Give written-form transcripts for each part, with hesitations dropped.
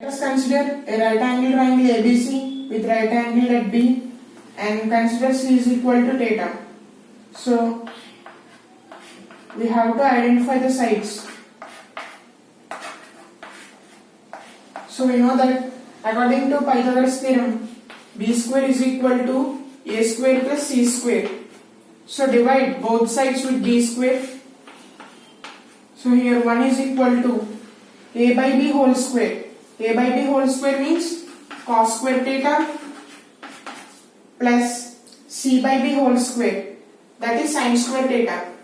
Let us consider a right angle triangle ABC with right angle at B and consider C is equal to theta. So we have to identify the sides. So we know that according to Pythagoras theorem, B square is equal to A square plus C square. So divide both sides with B square. So here 1 is equal to A by B whole square. A by B whole square means cos square theta plus C by B whole square, that is sin square theta.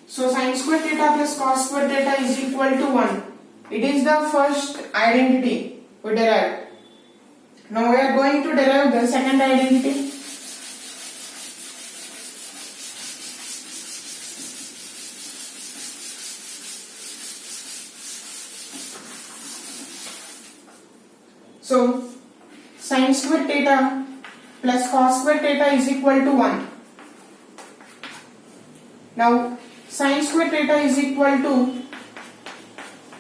So sin square theta plus cos square theta is equal to 1. It is the first identity we derived. Now we are going to derive the second identity. So sin square theta plus cos square theta is equal to 1. Now sin square theta is equal to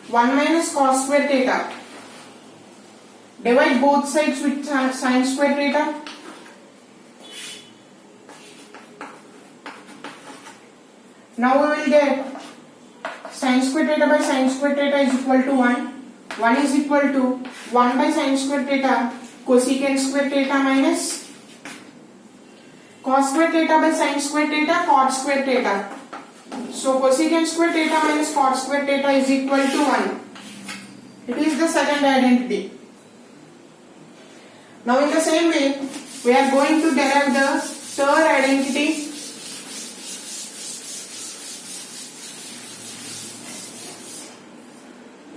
1 minus cos square theta. Divide both sides with sin square theta. Now we will get sin square theta by sin square theta is equal to 1. 1 is equal to 1 by sin square theta cosecant square theta minus cos square theta by sin square theta cot square theta. So cosecant square theta minus cot square theta is equal to 1. It is the second identity. Now in the same way, we are going to derive the third identity.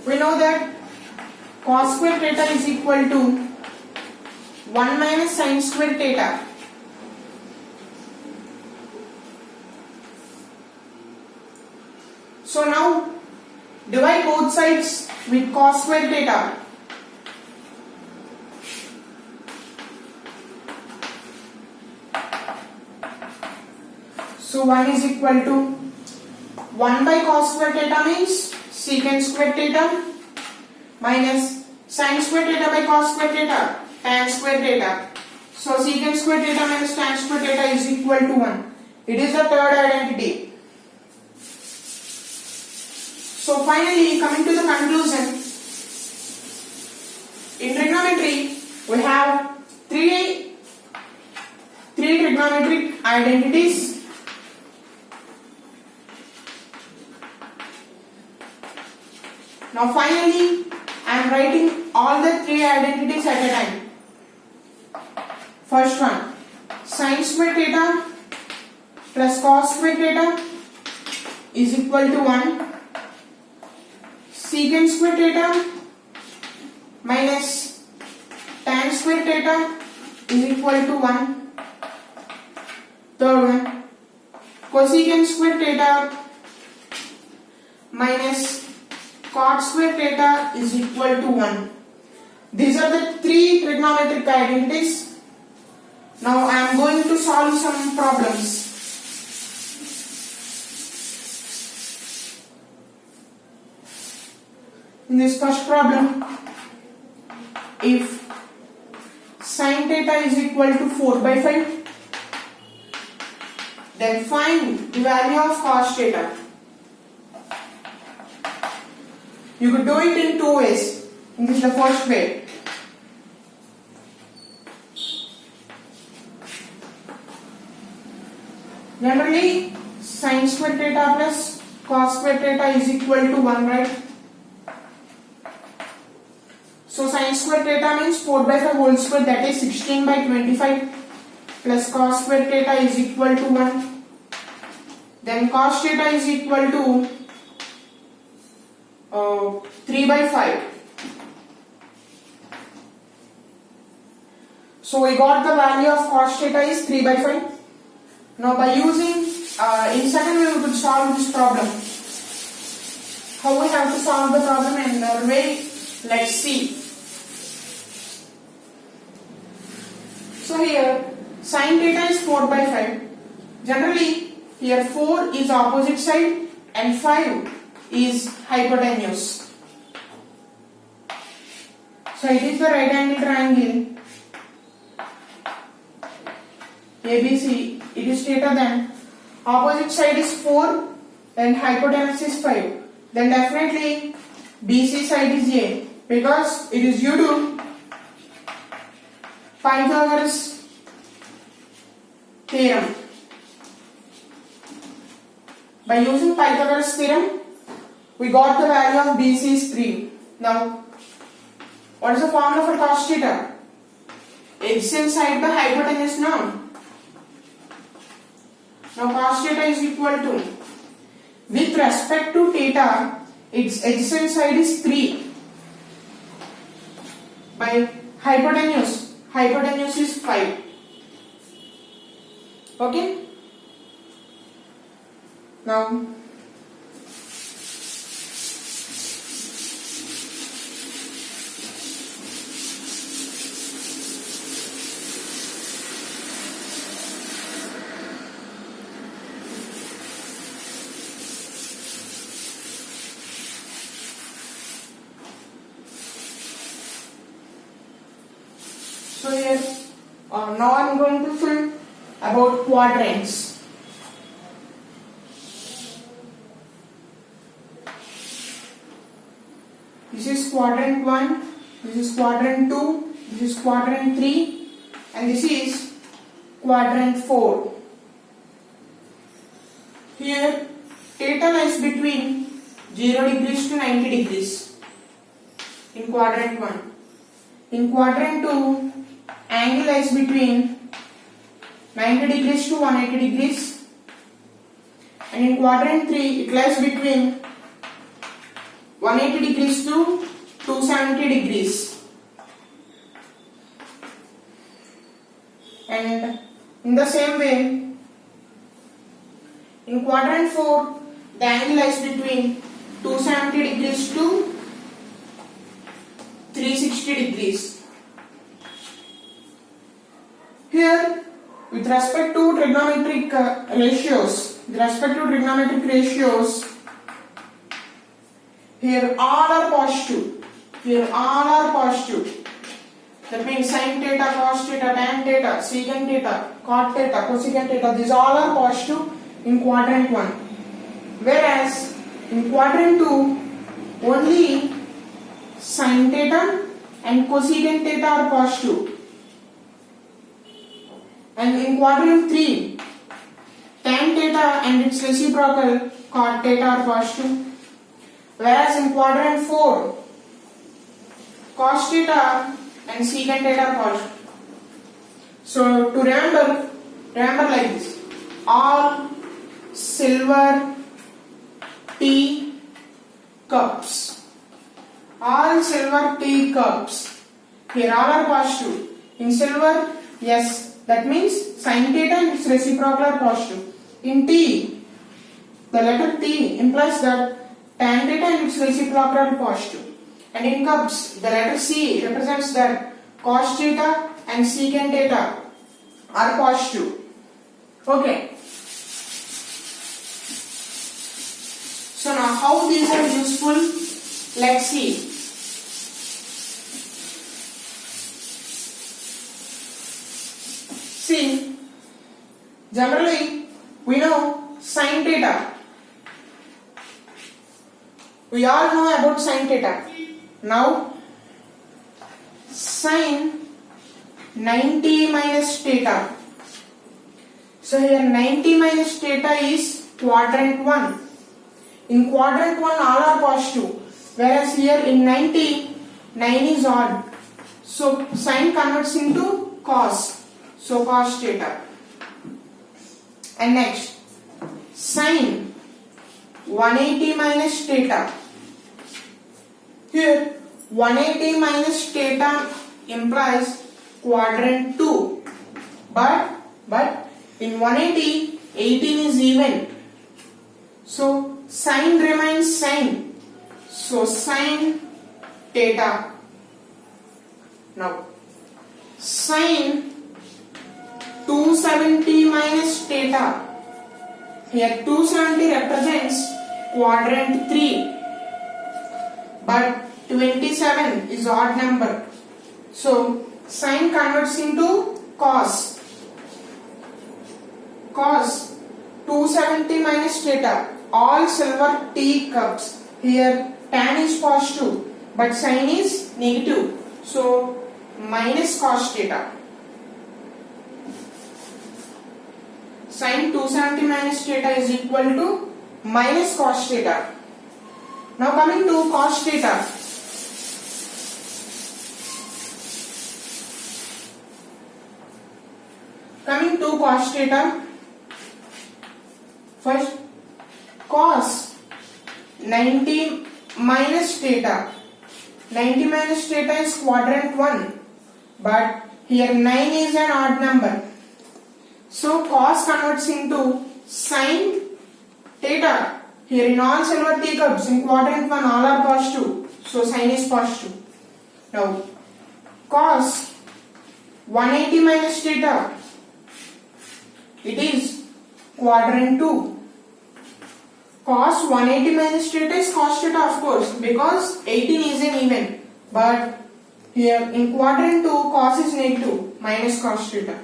We know that cos square theta is equal to 1 minus sin square theta. So now divide both sides with cos square theta. So 1 is equal to 1 by cos square theta means secant square theta minus sin square theta by cos square theta tan square theta. So secant square theta minus tan square theta is equal to 1. It is the third identity. So finally, coming to the conclusion, in trigonometry we have three trigonometric identities. Now finally, I am writing all the three identities at a time. First one, sin square theta plus cos square theta is equal to 1. Secant square theta minus tan square theta is equal to 1. Third one, cosecant square theta minus cot square theta is equal to 1. These are the three trigonometric identities. Now I am going to solve some problems. In this first problem, if sin theta is equal to 4 by 5, then find the value of cos theta. You could do it in two ways. This is the first way. Generally, sin square theta plus cos square theta is equal to 1, right? So sin square theta means 4 by 5 whole square, that is 16 by 25 plus cos square theta is equal to 1. Then cos theta is equal to 3 by 5. So we got the value of cos theta is 3 by 5. Now by using, in second way we could solve this problem. How we have to solve the problem and the way, let's see. So here sin theta is 4 by 5. Generally here 4 is opposite side and 5 is hypotenuse. So it is the right angle triangle ABC. It is theta. Then opposite side is 4 and hypotenuse is 5. Then definitely BC side is A, because it is due to Pythagoras theorem. By using Pythagoras theorem, we got the value of BC is 3. Now, what is the formula for cos theta? Adjacent side by hypotenuse now. Now cos theta is equal to, with respect to theta, its adjacent side is 3 by hypotenuse. Hypotenuse is 5. Okay? Now, so here, now I am going to fill about quadrants. This is quadrant 1, this is quadrant 2, this is quadrant 3, and this is quadrant 4. Here, theta lies between 0 degrees to 90 degrees in quadrant 1. In quadrant 2, angle lies between 90 degrees to 180 degrees, and in quadrant 3, it lies between 180 degrees to 270 degrees. And in the same way, in quadrant 4, the angle lies between 270 degrees to 360 degrees. Here, with respect to trigonometric ratios, here all are positive. That means sin theta, cos theta, tan theta, secant theta, cot theta, cosecant theta. These all are positive in quadrant 1. Whereas in quadrant 2, only sin theta and cosecant theta are positive. And in quadrant 3, tan theta and its reciprocal cot theta are positive. Whereas in quadrant 4, cos theta and secant theta are positive. So to remember like this: all silver tea cups. All silver tea cups. Here all are positive. In silver, yes, that means sin theta and its reciprocal are positive. In tea, the letter T implies that tan theta and its reciprocal are positive. And in cups, the letter C represents that cos theta and secant theta are positive. Okay. So now how these are useful? Let's see. See, generally we know sin theta. We all know about sin theta. Now, sin 90 minus theta. So here 90 minus theta is quadrant 1. In quadrant 1 all are positive, whereas here in 90, 9 is odd. So sin converts into cos. So cos theta. And next, sin 180 minus theta. Here 180 minus theta implies quadrant 2. But in 180, 18 is even. So sin remains sin. So sin theta. Now sin 270 minus theta. Here 270 represents quadrant 3. But 27 is odd number. So sine converts into cos. Cos 270 minus theta. All silver teacups. Here tan is positive, but sine is negative. So minus cos theta. Sine 270 minus theta is equal to minus cos theta. Now coming to cos theta. Coming to cos theta. First, cos 90 minus theta. 90 minus theta is quadrant 1, but here 9 is an odd number. So cos converts into sine theta. Here in all silver teacups in quadrant 1 all are positive. So sine is positive. Now cos 180 minus theta. It is quadrant 2. Cos 180 minus theta is cos theta, of course, because 18 is an even. But here in quadrant 2 cos is negative, minus cos theta.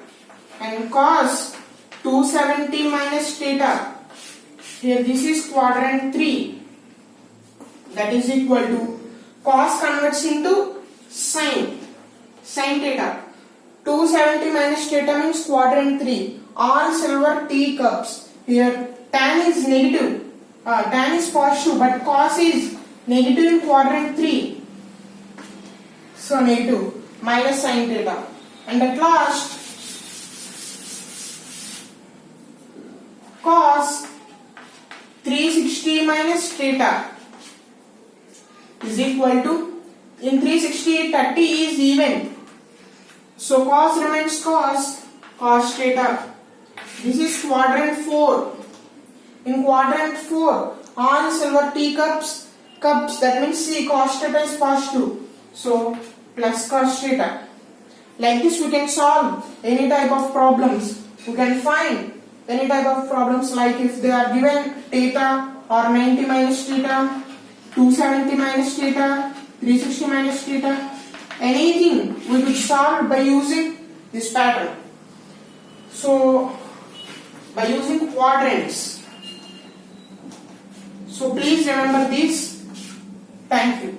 And cos 270 minus theta, here this is quadrant 3, that is equal to cos converts into sine theta. 270 minus theta means quadrant 3. All silver teacups. Here tan is negative, tan is positive, but cos is negative in quadrant 3. So negative, minus sine theta. And at last, cos 360 minus theta is equal to, in 360 30 is even. So cos remains cos theta. This is quadrant 4. In quadrant 4, all silver teacups, that means see cos theta is positive. So plus cos theta. Like this we can solve any type of problems. We can find any type of problems, like if they are given theta or 90 minus theta, 270 minus theta, 360 minus theta, anything we could solve by using this pattern. So by using quadrants. So please remember this. Thank you.